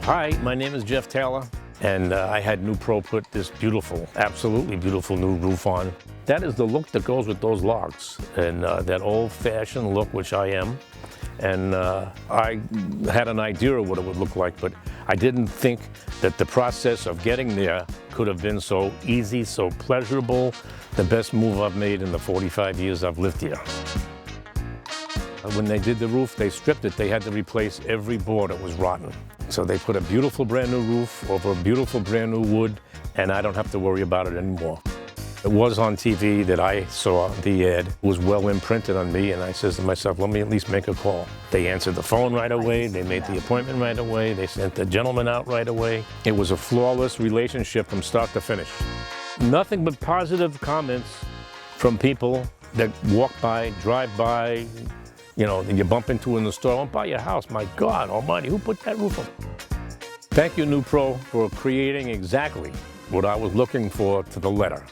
Hi, my name is Jeff Taylor, and I had NEWPRO put this beautiful, absolutely beautiful new roof on. That is the look that goes with those logs, and that old-fashioned look, which I am. And I had an idea of what it would look like, but I didn't think that the process of getting there could have been so easy, so pleasurable. The best move I've made in the 45 years I've lived here. When they did the roof, they stripped it. They had to replace every board that was rotten. So they put a beautiful brand new roof over a beautiful brand new wood, and I don't have to worry about it anymore. It was on TV that I saw the ad. It was well imprinted on me, and I says to myself, let me at least make a call. They answered the phone right away. They made the appointment right away. They sent the gentleman out right away. It was a flawless relationship from start to finish. Nothing but positive comments from people that walk by, drive by, you know, that you bump into in the store. Don't buy your house. My God almighty, who put that roof on? Thank you, NEWPRO, for creating exactly what I was looking for to the letter.